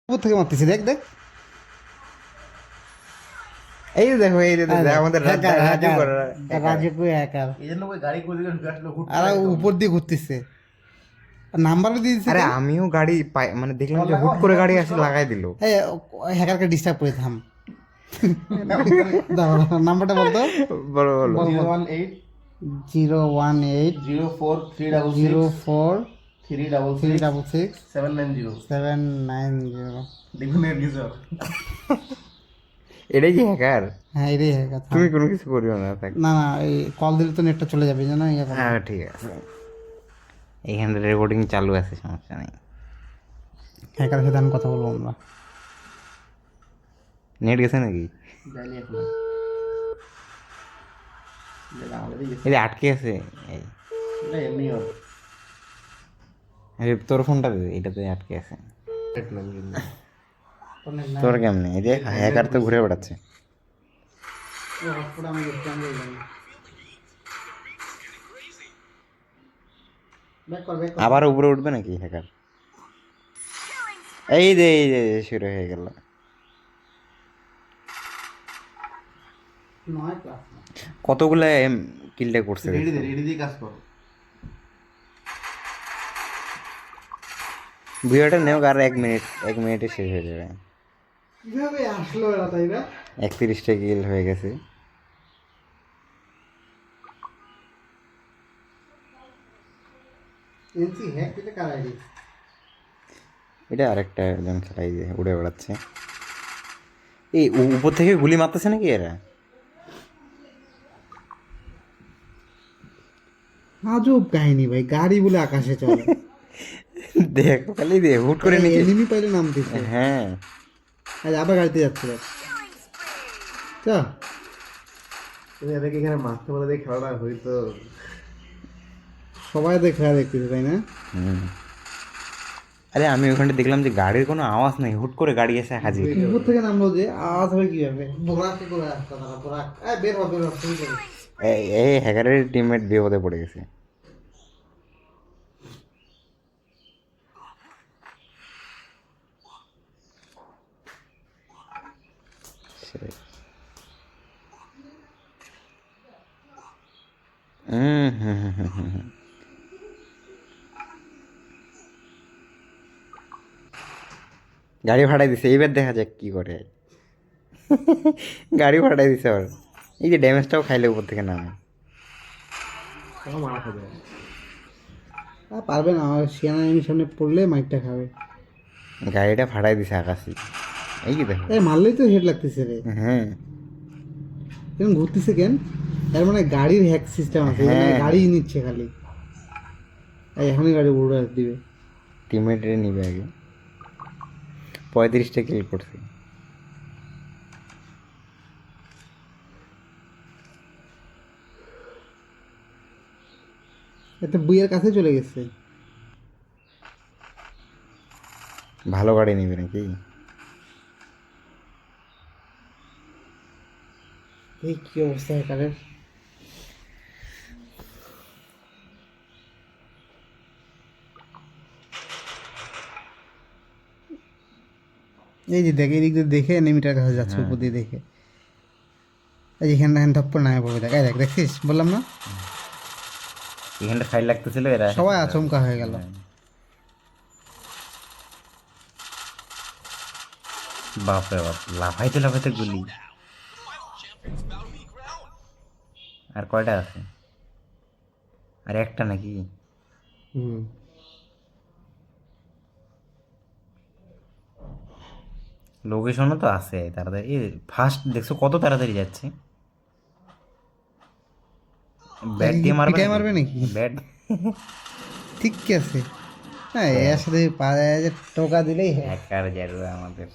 উপর থেকে মারতেছি, দেখ দেখ। এই যে দেখো, এই যে দেখো, আমাদের রাজু করে রাজু কই হ্যাকার, এই জন্য ওই গাড়ি করে দিলেন আসলে হুট আর করে উপর দিয়ে ঘুরতেছে, নাম্বার দিয়ে দিচ্ছে। আরে আমিও গাড়ি মানে দেখলাম যে হুট করে গাড়ি আসে লাগাই দিল। হ্যাকারকে ডিস্টার্ব করে থাম। দাঁড়া নাম্বারটা বলতো। বলো বলো। 018 018 04 366 366 790 790। দেখুন এর কিছু এটাই কি হ্যাকার? হ্যাঁ এটাই হ্যাকার। তুমি কোনো কিছু করিও না থাক। না না, এই কল দিলে তো নেটটা চলে যাবে, জানো? হ্যাঁ ঠিক আছে, এইখানে রেকর্ডিং চালু আছে, সমস্যা নেই। হ্যাকারের সাথে আমি কথা বলবো আমরা। নেট গেছে নাকি? জানি এখন এটা আমাদেরই গেছে। এই যে আটকে আছে এই। এটা এমনি হবে এই তোর ফোনটা দে, এটাতে আটকে আছে। তোর কেমনে? এই যে হ্যাকার তো ঘুরে বেড়াচ্ছে। আবার উপরে উঠবে নাকি হ্যাকার? এই যে শুরু হয়ে গেল। কতগুলো কিলটা করছে রেডি দেখছো? দে, রেডি দিয়ে কাজ করো। ভিডিওটা নেও, আর 1 মিনিটে শেষ হয়ে যাবে। কিভাবে আসলো এরা, তাই না? 31টা কিল হয়ে গেছে। এনসি হ্যাক দিতে কার আইডি? এটা আরেকটা একজন খেলাই দিয়ে উড়ে বেড়াচ্ছে। এই উপর থেকে গুলি মারতেছে নাকি এরা? আজব কাহিনী ভাই, গাড়ি বলে আকাশে চলে। দেখো খালি দিয়ে হুট করে নিচে। এনিমি পাইলে নাম দিছে। হ্যাঁ, আজ আবার গাড়িতে যাচ্ছে দেখ। চা তুমি এদেরকে এখানে মারতে বলে দিয়ে খেলাটা হয়তো সবাই দেখে দেখতেছে, তাই না? হুম। আরে আমি ওখানে দেখলাম যে গাড়ির কোনো আওয়াজ নেই, হুট করে গাড়ি এসে হাজির। উপর থেকে নামলো যে আওয়াজ হবে কিভাবে? বোরাকে করে আসতো তারা, বোরাক বের হবে, বের হবে, শুরু করো। এই হ্যাকারের টিমমেট বিপদে পড়ে গেছে। হুম। গাড়ি ভাড়াই দিছে, এইবার দেখা যাক কি করে। গাড়ি ভাড়াই দিছে আবার। এই যে ড্যামেজটাও খাইলে উপর থেকে নামে। তাও মারা খাবে। পারবে না, আমার সিয়ানা এনিমির সামনে পড়লে মাইকটা খাবে। গাড়িটা ভাড়াই দিছে আকাশি। এই কি দেখো। মারলেই তো হেড লাগতেছে রে। হ্যাঁ কেন ঘুরতেছে কেন? তার মানে গাড়ির হ্যাক সিস্টেম আছে, মানে হ্যাঁ। গাড়ি নিচ্ছে খালি। এখনই গাড়ি উড়ে দিবে। টিমমেটে নিবে আগে। 35টা কিল করছে। এতে বুইয়ের কাছে চলে গেছে। ভালো গাড়ি নিবে নাকি? এই কি অবস্থা হ্যাকারের! এই যে দেখে, এদিক দিয়ে দেখে এনিমিটার কাছে যাচ্ছে, উপর দিয়ে দেখে। এই যেখানে দেখেন ধপ্পর নামে পড়বে, দেখ দেখ, দেখছিস? বললাম না, এখানটা ফাইল লাগতেছিল, এরা সবাই আচমকা হয়ে গেল। বাপরে বাপ, লাফাইতে লাফাইতে গুলি। আর কয়টা আছে? আর একটা নাকি? হুম, লোকেশনও তো আছে তাড়াতাড়ি। ফার্স্ট দেখছো কত তাড়াতাড়ি যাচ্ছে? ব্যাট দিয়ে মারবে পিটাই মারবে নাকি? ব্যাট। ঠিক আছে। হ্যাঁ, এর সাথে টোকা দিলেই হ্যাকার যাবে আমাদের।